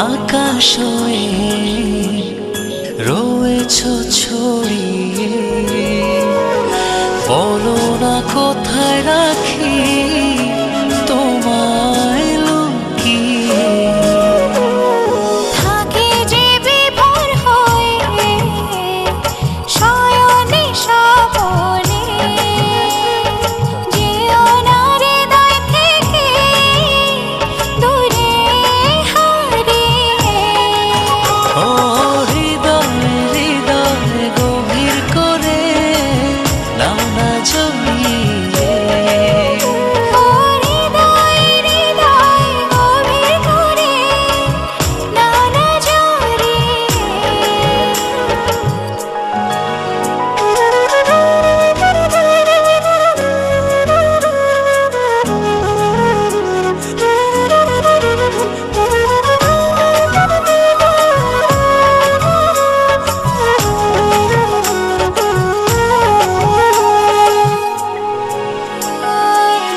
আকাশ হয়ে রয়েছ ছড়িয়ে, বলো না কোথায় রাখি তোমায় লুকিয়ে। থাকি যে বিভোর হয়ে শয়নে স্বপনে, যেও না হৃদয় থেকে দূরে হারিয়ে। ও হৃদয় হৃদয় গভীর করে নাও না জড়িয়ে। ও হৃদয় হৃদয় গভীর করে নাও না জড়িয়ে।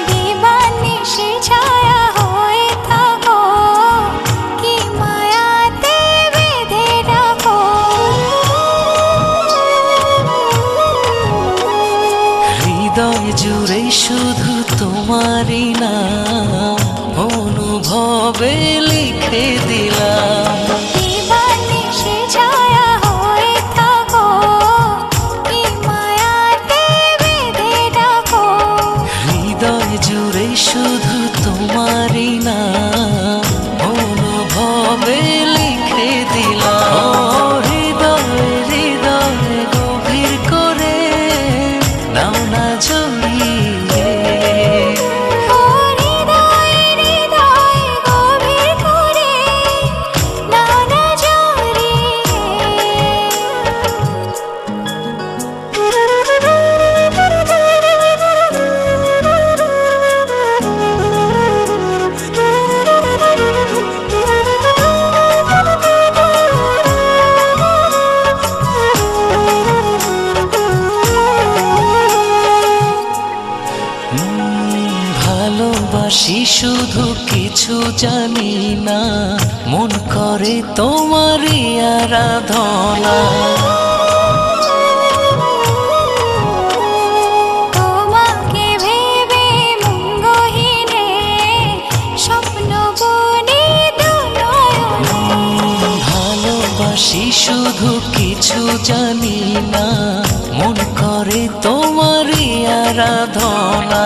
দিবানিশি ছায়া হয়ে থাকো, কি মায়াতে বেঁধে রাখো। হৃদয় জুড়ে শুধু তোমারই নাম অনুভবে লিখে দিলাম। দিবানিশি ছায়া হয়ে থাকো, কি মায়াতে বেঁধে রাখো। হৃদয় জুড়ে শুধু তোমারই নাম অনুভবে লিখে দিলাম। ও হৃদয় হৃদয় গভীর করে নাও না জড়িয়ে। ও হৃদয় হৃদয় গভীর করে নাও না ভালোবাসি শুধু কিছু জানি না, মন করে তোমারই আরাধনা। তোমাকে ভেবে মঙ্গহীনে স্বপ্ন বুনি দুনয়নে। ভালোবাসি শুধু কিছু জানি না, মন করে তোমারই আরাধনা।